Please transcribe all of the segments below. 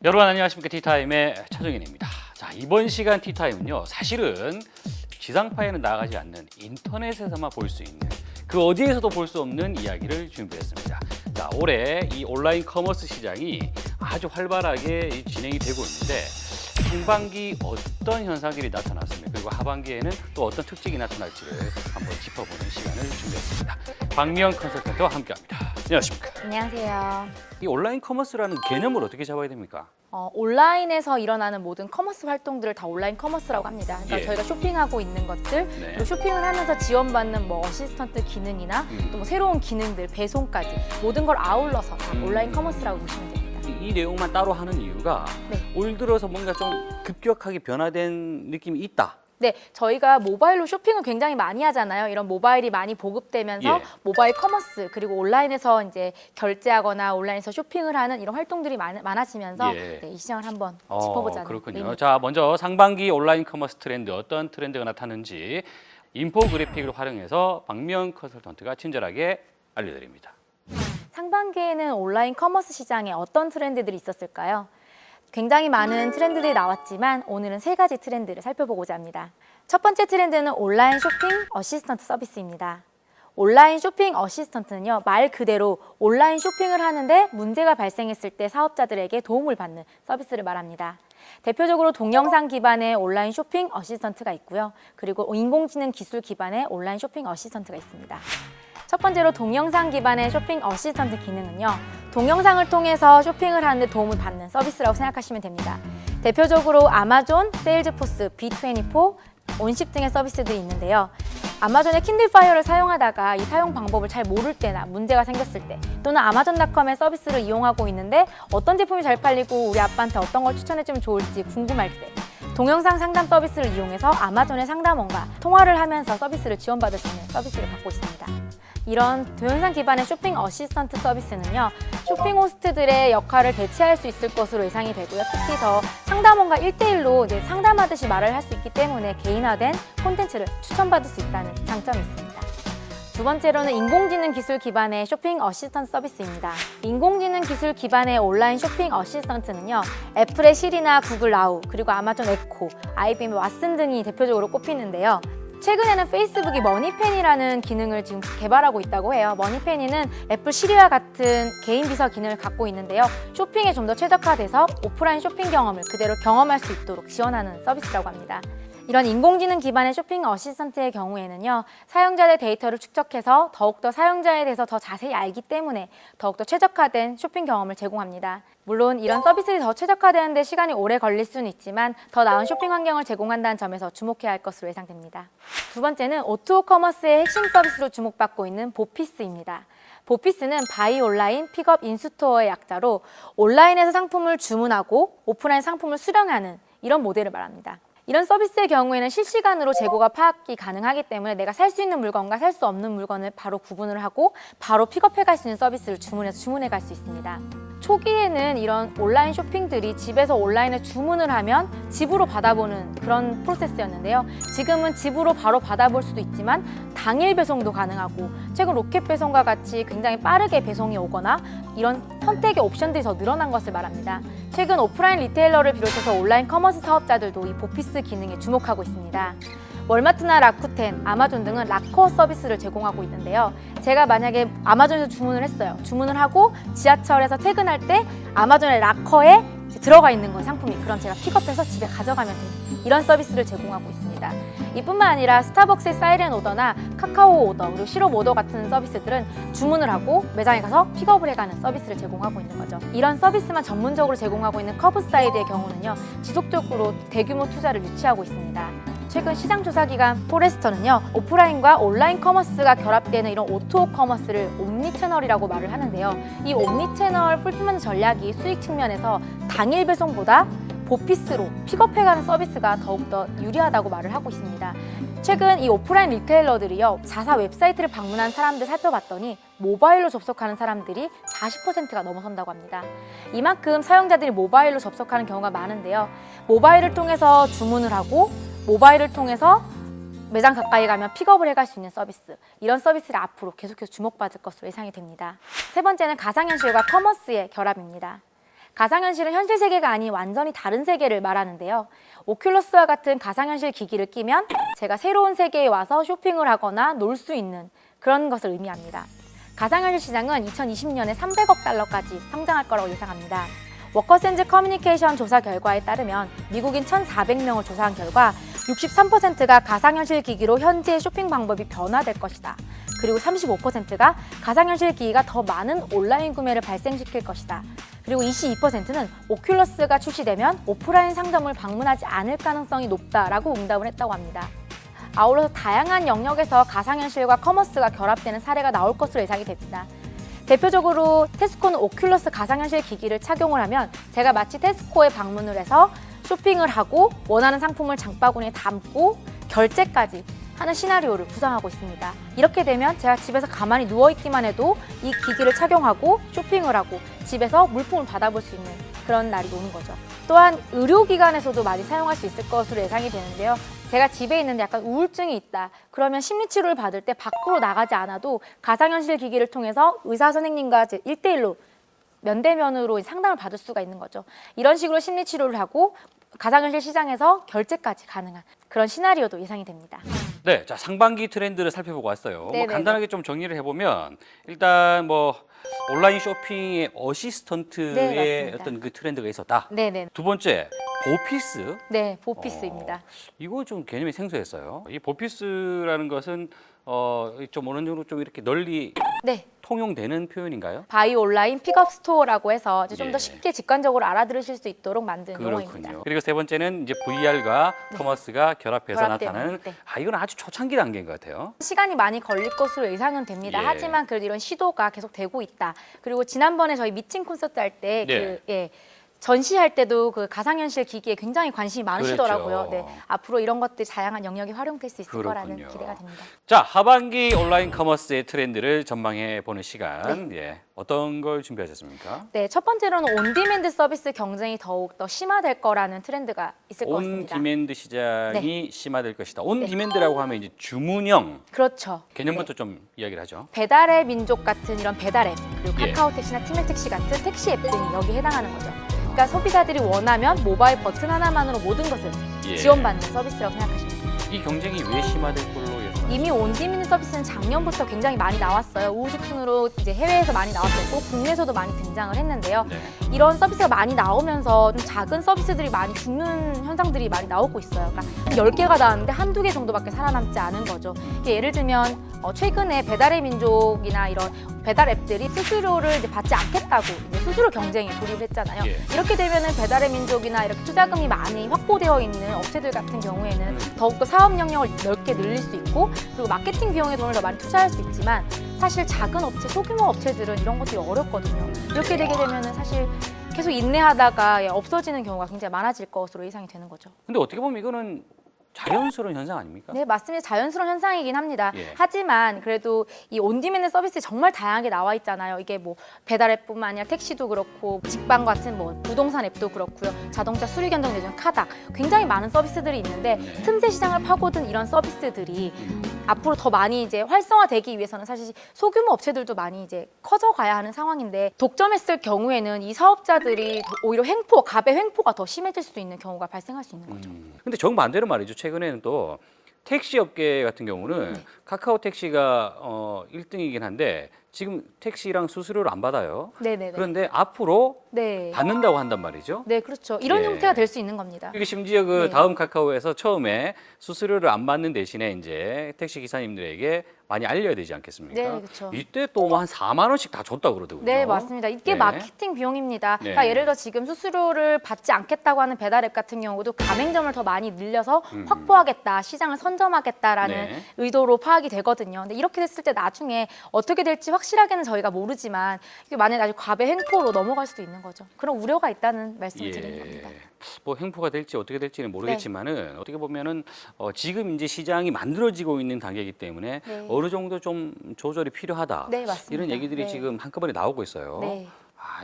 여러분 안녕하십니까. 티타임의 차정인입니다. 자, 이번 시간 티타임은요, 사실은 지상파에는 나가지 않는 인터넷에서만 볼 수 있는, 그 어디에서도 볼 수 없는 이야기를 준비했습니다. 자, 올해 이 온라인 커머스 시장이 아주 활발하게 진행이 되고 있는데, 상반기 어떤 현상들이 나타났습니까? 그리고 하반기에는 또 어떤 특징이 나타날지를 한번 짚어보는 시간을 준비했습니다. 박미영 컨설턴트와 함께합니다. 안녕하십니까? 안녕하세요. 이 온라인 커머스라는 개념을 어떻게 잡아야 됩니까? 온라인에서 일어나는 모든 커머스 활동들을 다 온라인 커머스라고 합니다. 그러니까 예. 저희가 쇼핑하고 있는 것들, 네. 그리고 쇼핑을 하면서 지원받는 뭐 어시스턴트 기능이나 또 뭐 새로운 기능들, 배송까지 모든 걸 아울러서 다 온라인 커머스라고 보시면 됩니다. 이 내용만 따로 하는 이유가 네. 올 들어서 뭔가 좀 급격하게 변화된 느낌이 있다. 네, 저희가 모바일로 쇼핑을 굉장히 많이 하잖아요. 이런 모바일이 많이 보급되면서 예. 모바일 커머스 그리고 온라인에서 이제 결제하거나 온라인에서 쇼핑을 하는 이런 활동들이 많아지면서 예. 네, 이 시장을 한번 짚어보자는 그렇군요. 의미입니다. 자, 먼저 상반기 온라인 커머스 트렌드, 어떤 트렌드가 나타나는지 인포그래픽을 활용해서 박미영 컨설턴트가 친절하게 알려드립니다. 상반기에는 온라인 커머스 시장에 어떤 트렌드들이 있었을까요? 굉장히 많은 트렌드들이 나왔지만 오늘은 세 가지 트렌드를 살펴보고자 합니다. 첫 번째 트렌드는 온라인 쇼핑 어시스턴트 서비스입니다. 온라인 쇼핑 어시스턴트는요, 말 그대로 온라인 쇼핑을 하는데 문제가 발생했을 때 사업자들에게 도움을 받는 서비스를 말합니다. 대표적으로 동영상 기반의 온라인 쇼핑 어시스턴트가 있고요. 그리고 인공지능 기술 기반의 온라인 쇼핑 어시스턴트가 있습니다. 첫 번째로 동영상 기반의 쇼핑 어시스턴트 기능은요, 동영상을 통해서 쇼핑을 하는데 도움을 받는 서비스라고 생각하시면 됩니다. 대표적으로 아마존, 세일즈포스, B24, 온십 등의 서비스들이 있는데요. 아마존의 킨들파이어를 사용하다가 이 사용 방법을 잘 모를 때나 문제가 생겼을 때, 또는 아마존닷컴의 서비스를 이용하고 있는데 어떤 제품이 잘 팔리고 우리 아빠한테 어떤 걸 추천해주면 좋을지 궁금할 때, 동영상 상담 서비스를 이용해서 아마존의 상담원과 통화를 하면서 서비스를 지원받을 수 있는 서비스를 갖고 있습니다. 이런 동영상 기반의 쇼핑 어시스턴트 서비스는요, 쇼핑 호스트들의 역할을 대체할 수 있을 것으로 예상이 되고요. 특히 더 상담원과 1대1로 상담하듯이 말을 할 수 있기 때문에 개인화된 콘텐츠를 추천받을 수 있다는 장점이 있습니다. 두 번째로는 인공지능 기술 기반의 쇼핑 어시스턴트 서비스입니다. 인공지능 기술 기반의 온라인 쇼핑 어시스턴트는요, 애플의 시리나 구글 나우, 그리고 아마존 에코, IBM의 왓슨 등이 대표적으로 꼽히는데요. 최근에는 페이스북이 머니펜이라는 기능을 지금 개발하고 있다고 해요. 머니펜이는 애플 시리와 같은 개인 비서 기능을 갖고 있는데요. 쇼핑에 좀 더 최적화돼서 오프라인 쇼핑 경험을 그대로 경험할 수 있도록 지원하는 서비스라고 합니다. 이런 인공지능 기반의 쇼핑 어시스턴트의 경우에는요, 사용자의 데이터를 축적해서 더욱더 사용자에 대해서 더 자세히 알기 때문에 더욱더 최적화된 쇼핑 경험을 제공합니다. 물론 이런 서비스들이 더 최적화되는데 시간이 오래 걸릴 수는 있지만 더 나은 쇼핑 환경을 제공한다는 점에서 주목해야 할 것으로 예상됩니다. 두 번째는 O2O 커머스의 핵심 서비스로 주목받고 있는 보피스입니다. 보피스는 바이 온라인, 픽업 인스토어의 약자로 온라인에서 상품을 주문하고 오프라인 상품을 수령하는 이런 모델을 말합니다. 이런 서비스의 경우에는 실시간으로 재고가 파악이 가능하기 때문에 내가 살 수 있는 물건과 살 수 없는 물건을 바로 구분을 하고 바로 픽업해 갈 수 있는 서비스를 주문해 갈 수 있습니다. 초기에는 이런 온라인 쇼핑들이 집에서 온라인에 주문을 하면 집으로 받아보는 그런 프로세스였는데요. 지금은 집으로 바로 받아볼 수도 있지만 당일 배송도 가능하고, 최근 로켓 배송과 같이 굉장히 빠르게 배송이 오거나 이런 선택의 옵션들이 더 늘어난 것을 말합니다. 최근 오프라인 리테일러를 비롯해서 온라인 커머스 사업자들도 이 보피스 기능에 주목하고 있습니다. 월마트나 라쿠텐, 아마존 등은 락커 서비스를 제공하고 있는데요. 제가 만약에 아마존에서 주문을 했어요. 주문을 하고 지하철에서 퇴근할 때 아마존의 락커에 들어가 있는 건 상품이, 그럼 제가 픽업해서 집에 가져가면 돼요. 이런 서비스를 제공하고 있습니다. 이뿐만 아니라 스타벅스의 사이렌 오더나 카카오 오더, 그리고 시럽 오더 같은 서비스들은 주문을 하고 매장에 가서 픽업을 해가는 서비스를 제공하고 있는 거죠. 이런 서비스만 전문적으로 제공하고 있는 커브사이드의 경우는요, 지속적으로 대규모 투자를 유치하고 있습니다. 최근 시장 조사 기관 포레스터는요, 오프라인과 온라인 커머스가 결합되는 이런 O2O 커머스를 옴니 채널이라고 말을 하는데요. 이 옴니 채널 풀필먼트 전략이 수익 측면에서 당일 배송보다 보피스로 픽업해가는 서비스가 더욱더 유리하다고 말을 하고 있습니다. 최근 이 오프라인 리테일러들이요, 자사 웹사이트를 방문한 사람들 살펴봤더니 모바일로 접속하는 사람들이 40%가 넘어선다고 합니다. 이만큼 사용자들이 모바일로 접속하는 경우가 많은데요. 모바일을 통해서 주문을 하고 모바일을 통해서 매장 가까이 가면 픽업을 해갈 수 있는 서비스, 이런 서비스를 앞으로 계속해서 주목받을 것으로 예상이 됩니다. 세 번째는 가상현실과 커머스의 결합입니다. 가상현실은 현실 세계가 아닌 완전히 다른 세계를 말하는데요. 오큘러스와 같은 가상현실 기기를 끼면 제가 새로운 세계에 와서 쇼핑을 하거나 놀 수 있는 그런 것을 의미합니다. 가상현실 시장은 2020년에 300억 달러까지 성장할 거라고 예상합니다. 워커센즈 커뮤니케이션 조사 결과에 따르면 미국인 1,400명을 조사한 결과 63%가 가상현실 기기로 현재의 쇼핑 방법이 변화될 것이다. 그리고 35%가 가상현실 기기가 더 많은 온라인 구매를 발생시킬 것이다. 그리고 22%는 오큘러스가 출시되면 오프라인 상점을 방문하지 않을 가능성이 높다라고 응답을 했다고 합니다. 아울러 다양한 영역에서 가상현실과 커머스가 결합되는 사례가 나올 것으로 예상이 됩니다. 대표적으로 테스코는 오큘러스 가상현실 기기를 착용을 하면 제가 마치 테스코에 방문을 해서 쇼핑을 하고 원하는 상품을 장바구니에 담고 결제까지 하는 시나리오를 구상하고 있습니다. 이렇게 되면 제가 집에서 가만히 누워있기만 해도 이 기기를 착용하고 쇼핑을 하고 집에서 물품을 받아볼 수 있는 그런 날이 오는 거죠. 또한 의료기관에서도 많이 사용할 수 있을 것으로 예상이 되는데요. 제가 집에 있는데 약간 우울증이 있다. 그러면 심리치료를 받을 때 밖으로 나가지 않아도 가상현실 기기를 통해서 의사 선생님과 1대1로 면대면으로 상담을 받을 수가 있는 거죠. 이런 식으로 심리치료를 하고 가상현실 시장에서 결제까지 가능한 그런 시나리오도 예상이 됩니다. 네, 자 상반기 트렌드를 살펴보고 왔어요. 뭐 네네네. 간단하게 좀 정리를 해보면 일단 뭐 온라인 쇼핑의 어시스턴트의 네, 맞습니다. 어떤 그 트렌드가 있었다. 네네. 두 번째 보피스. 네, 보피스입니다. 이거 좀 개념이 생소했어요. 이 보피스라는 것은 좀 어느 정도 좀 이렇게 널리 네. 통용되는 표현인가요? 바이 온라인 픽업 스토어라고 해서 좀 예. 더 쉽게 직관적으로 알아들으실 수 있도록 만든 용어입니다. 그렇군요. 그리고 세 번째는 이제 VR과 커머스가 결합해서 결합되는, 나타나는 네. 이건 아주 초창기 단계인 것 같아요. 시간이 많이 걸릴 것으로 예상은 됩니다. 예. 하지만 그래도 이런 시도가 계속 되고 있다. 그리고 지난번에 저희 미팅 콘서트 할 때 네. 전시할 때도 그 가상현실 기기에 굉장히 관심이 많으시더라고요. 그렇죠. 네, 앞으로 이런 것들이 다양한 영역에 활용될 수 있을 그렇군요. 거라는 기대가 됩니다. 자, 하반기 온라인 커머스의 트렌드를 전망해 보는 시간. 예. 어떤 걸 준비하셨습니까? 네, 첫 번째로는 온디맨드 서비스 경쟁이 더욱 더 심화될 거라는 트렌드가 있을 것 온 같습니다. 디맨드 시장이 심화될 것이다. 온 디맨드라고 하면 이제 주문형 그렇죠. 개념부터 좀 이야기를 하죠. 배달의 민족 같은 이런 배달 앱, 그리고 예. 카카오 택시나 티맵 택시 같은 택시 앱 등이 여기에 해당하는 거죠. 그러니까 소비자들이 원하면 모바일 버튼 하나만으로 모든 것을 예. 지원받는 서비스라고 생각하시면 됩니다. 이 경쟁이 왜 심화될 걸로 예상하세요? 이미 온디미니 서비스는 작년부터 굉장히 많이 나왔어요. 우후죽순으로 이제 해외에서 많이 나왔었고 국내에서도 많이 등장을 했는데요. 네. 이런 서비스가 많이 나오면서 좀 작은 서비스들이 많이 죽는 현상들이 많이 나오고 있어요. 그러니까 10개가 나왔는데 한두 개 정도밖에 살아남지 않은 거죠. 예를 들면 최근에 배달의 민족이나 이런 배달 앱들이 수수료를 이제 받지 않겠다고 이제 수수료 경쟁에 돌입을 했잖아요. 예. 이렇게 되면은 배달의 민족이나 이렇게 투자금이 많이 확보되어 있는 업체들 같은 경우에는 더욱더 사업 영역을 넓게 늘릴 수 있고 그리고 마케팅 비용에 돈을 더 많이 투자할 수 있지만 사실 작은 업체, 소규모 업체들은 이런 것들이 어렵거든요. 이렇게 되게 되면은 사실 계속 인내하다가 없어지는 경우가 굉장히 많아질 것으로 예상이 되는 거죠. 근데 어떻게 보면 이거는 자연스러운 현상 아닙니까? 네, 맞습니다. 자연스러운 현상이긴 합니다. 예. 하지만 그래도 이 온디맨드 서비스 정말 다양하게 나와 있잖아요. 이게 뭐 배달 앱뿐만 아니라 택시도 그렇고 직방 같은 뭐 부동산 앱도 그렇고요. 자동차 수리 견적 내주는 카닥 굉장히 많은 서비스들이 있는데 네. 틈새 시장을 파고든 이런 서비스들이 앞으로 더 많이 이제 활성화되기 위해서는 사실 소규모 업체들도 많이 이제 커져가야 하는 상황인데 독점했을 경우에는 이 사업자들이 오히려 갑의 횡포가 더 심해질 수 있는 경우가 발생할 수 있는 거죠. 근데 정반대로 말이죠. 최근에는 또 택시 업계 같은 경우는 네. 카카오 택시가 1등이긴 한데 지금 택시랑 수수료를 안 받아요. 네네네. 그런데 앞으로 네. 받는다고 한단 말이죠. 네, 그렇죠. 이런 예. 형태가 될 수 있는 겁니다. 이게 심지어 그 네. 다음 카카오에서 처음에 수수료를 안 받는 대신에 이제 택시 기사님들에게 많이 알려야 되지 않겠습니까? 네, 그렇죠. 이때 또 한 4만 원씩 다 줬다 그러더군요. 네, 맞습니다. 이게 네. 마케팅 비용입니다. 네. 그러니까 예를 들어 지금 수수료를 받지 않겠다고 하는 배달앱 같은 경우도 가맹점을 더 많이 늘려서 확보하겠다, 시장을 선점하겠다라는 네. 의도로 파악이 되거든요. 근데 이렇게 됐을 때 나중에 어떻게 될지 확실하게는 저희가 모르지만 이게 만약에 나중에 과배 횡포로 넘어갈 수도 있는 거죠. 그런 우려가 있다는 말씀을 드리는 겁니다. 뭐 행포가 될지 어떻게 될지는 모르겠지만은 어떻게 보면은 지금 이제 시장이 만들어지고 있는 단계이기 때문에 네. 어느 정도 좀 조절이 필요하다. 네, 맞습니다. 이런 얘기들이 네. 지금 한꺼번에 나오고 있어요. 네.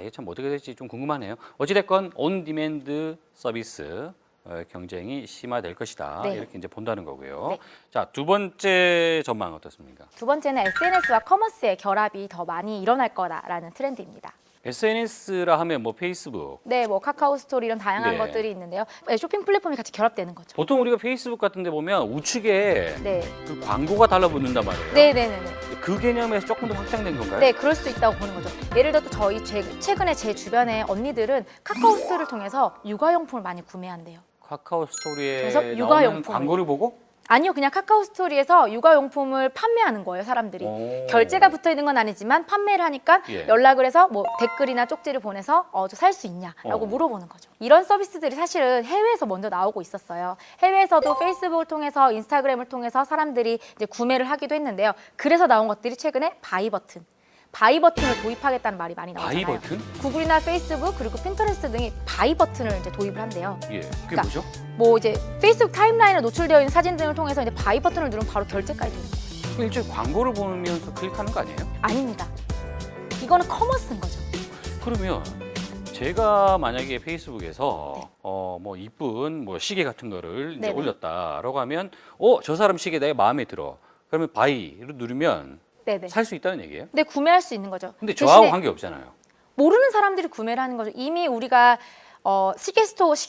이게 참 어떻게 될지 좀 궁금하네요. 어찌됐건 온 디맨드 서비스 경쟁이 심화될 것이다. 네. 이렇게 이제 본다는 거고요. 네. 자, 두 번째 전망 어떻습니까? 두 번째는 SNS와 커머스의 결합이 더 많이 일어날 거다라는 트렌드입니다. SNS라 하면 뭐 페이스북. 네, 뭐 카카오 스토리 이런 다양한 네. 것들이 있는데요. 네, 쇼핑 플랫폼이 같이 결합되는 거죠. 보통 우리가 페이스북 같은 데 보면 우측에 네, 그 광고가 달라붙는단 말이에요. 네, 네, 네, 네. 그 개념에서 조금 더 확장된 건가요? 네, 그럴 수 있다고 보는 거죠. 예를 들어 저희 최근에 제 주변에 언니들은 카카오 스토리를 통해서 육아용품을 많이 구매한대요. 카카오 스토리에 그래서 나오는 육아용품을. 광고를 보고? 아니요, 그냥 카카오 스토리에서 육아용품을 판매하는 거예요, 사람들이. 오. 결제가 붙어 있는 건 아니지만 판매를 하니까 예. 연락을 해서 뭐 댓글이나 쪽지를 보내서 저 살 수 있냐라고 어. 물어보는 거죠. 이런 서비스들이 사실은 해외에서 먼저 나오고 있었어요. 해외에서도 페이스북을 통해서 인스타그램을 통해서 사람들이 이제 구매를 하기도 했는데요. 그래서 나온 것들이 최근에 바이 버튼을 도입하겠다는 말이 많이 나오잖아요. 바이 버튼? 구글이나 페이스북 그리고 핀터레스트 등이 바이 버튼을 이제 도입을 한대요. 예. 그게 그러니까 뭐죠? 뭐 이제 페이스북 타임라인에 노출되어 있는 사진 등을 통해서 이제 바이 버튼을 누르면 바로 결제까지 되는 거예요. 일종의 광고를 보면서 클릭하는 거 아니에요? 아닙니다. 이거는 커머스인 거죠. 그러면 제가 만약에 페이스북에서 뭐 이쁜 뭐 시계 같은 거를 이제 네네. 올렸다라고 하면 저 사람 시계 내가 마음에 들어. 그러면 바이를 누르면 네네. 살 수 있다는 얘기예요? 근데 구매할 수 있는 거죠. 근데 저하고 대신에 관계 없잖아요. 모르는 사람들이 구매를 하는 거죠. 이미 우리가 시계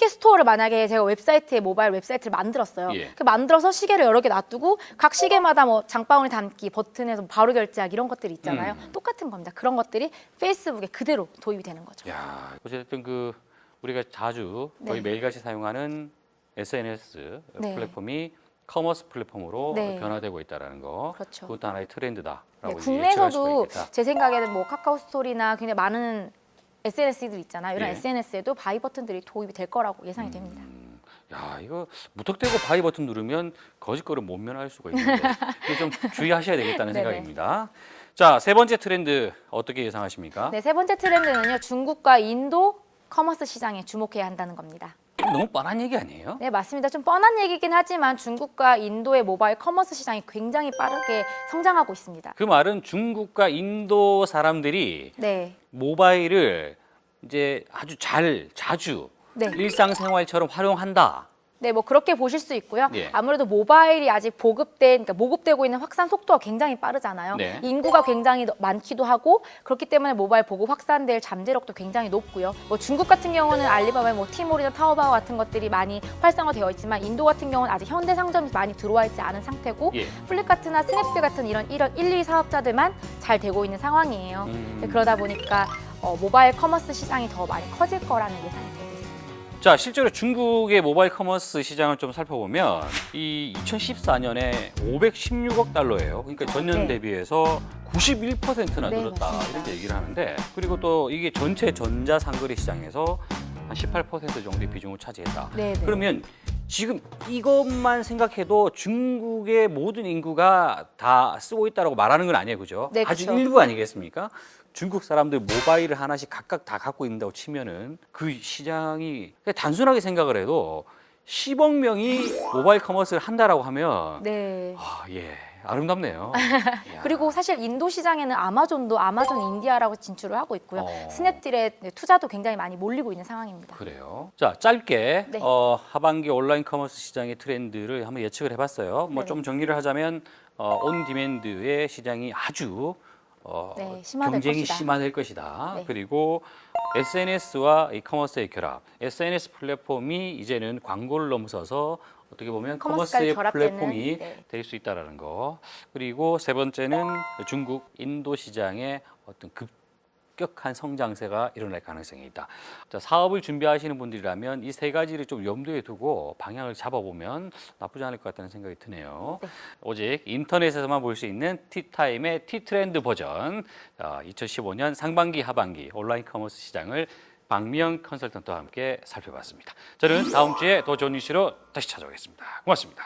스토어를 만약에 제가 모바일 웨브사이트를 만들었어요. 예. 그 만들어서 시계를 여러 개 놔두고 각 시계마다 뭐 장바구니 담기 버튼에서 바로 결제하기 이런 것들이 있잖아요. 똑같은 겁니다. 그런 것들이 페이스북에 그대로 도입이 되는 거죠. 야, 어쨌든 그 우리가 자주 거의 네. 매일같이 사용하는 SNS 네. 플랫폼이 커머스 플랫폼으로 네. 변화되고 있다라는 거. 그렇죠. 그것도 하나의 트렌드다라고 네, 이제 예측할 수가 국내에서도 있겠다. 제 생각에는 뭐 카카오 스토리나 굉장히 많은 SNS들 있잖아요. 이런 예. SNS에도 바이 버튼들이 도입이 될 거라고 예상이 됩니다. 야, 이거 무턱대고 바이 버튼 누르면 거짓거를 못 면할 수가 있는데 이거 좀 주의하셔야 되겠다는 네네. 생각입니다. 자, 세 번째 트렌드 어떻게 예상하십니까? 네, 세 번째 트렌드는요. 중국과 인도 커머스 시장에 주목해야 한다는 겁니다. 너무 뻔한 얘기 아니에요? 네, 맞습니다. 좀 뻔한 얘기긴 하지만 중국과 인도의 모바일 커머스 시장이 굉장히 빠르게 성장하고 있습니다. 그 말은 중국과 인도 사람들이 네. 모바일을 이제 아주 자주 네. 일상생활처럼 활용한다. 네, 뭐 그렇게 보실 수 있고요. 예. 아무래도 모바일이 아직 그러니까 모급되고 있는 확산 속도가 굉장히 빠르잖아요. 네. 인구가 굉장히 많기도 하고 그렇기 때문에 모바일 보급 확산될 잠재력도 굉장히 높고요. 뭐 중국 같은 경우는 알리바바의 뭐 티몰이나 타오바오 같은 것들이 많이 활성화되어 있지만 인도 같은 경우는 아직 현대 상점이 많이 들어와 있지 않은 상태고 예. 플립카트나 스냅들 같은 이런 1, 2 사업자들만 잘 되고 있는 상황이에요. 네, 그러다 보니까 모바일 커머스 시장이 더 많이 커질 거라는 예상이 되고 있습니다. 자, 실제로 중국의 모바일 커머스 시장을 좀 살펴보면 이 2014년에 516억 달러예요. 그러니까 전년 네. 대비해서 91%나 네, 늘었다 맞습니다. 이렇게 얘기를 하는데 그리고 또 이게 전체 전자상거래 시장에서 한 18% 정도의 비중을 차지했다. 네, 네. 그러면 지금 이것만 생각해도 중국의 모든 인구가 다 쓰고 있다고 말하는 건 아니에요, 그죠? 네, 아주 그렇죠. 일부 아니겠습니까? 중국 사람들 모바일을 하나씩 각각 다 갖고 있다고 치면은 그 시장이 그냥 단순하게 생각을 해도 10억 명이 모바일 커머스를 한다라고 하면 네. 예, 아름답네요. 이야. 그리고 사실 인도 시장에는 아마존도 아마존 인디아라고 진출을 하고 있고요. 어. 스냅딜에 투자도 굉장히 많이 몰리고 있는 상황입니다. 그래요. 자, 짧게 네. 하반기 온라인 커머스 시장의 트렌드를 한번 예측을 해봤어요. 뭐 네네. 좀 정리를 하자면 온 디맨드의 시장이 아주 네, 심화될 경쟁이 것이다. 심화될 것이다. 네. 그리고 SNS와 이 커머스의 결합, SNS 플랫폼이 이제는 광고를 넘어서서 어떻게 보면 커머스까지 커머스의 결합되는, 플랫폼이 네. 될 수 있다라는 거. 그리고 세 번째는 중국, 인도 시장의 어떤 급격한 성장세가 일어날 가능성이 있다. 자, 사업을 준비하시는 분들이라면 이 세 가지를 좀 염두에 두고 방향을 잡아보면 나쁘지 않을 것 같다는 생각이 드네요. 네. 오직 인터넷에서만 볼 수 있는 티타임의 티트렌드 버전 2015년 상반기 하반기 온라인 커머스 시장을 박미영 컨설턴트와 함께 살펴봤습니다. 저는 다음 주에 더 좋은 뉴스로 다시 찾아오겠습니다. 고맙습니다.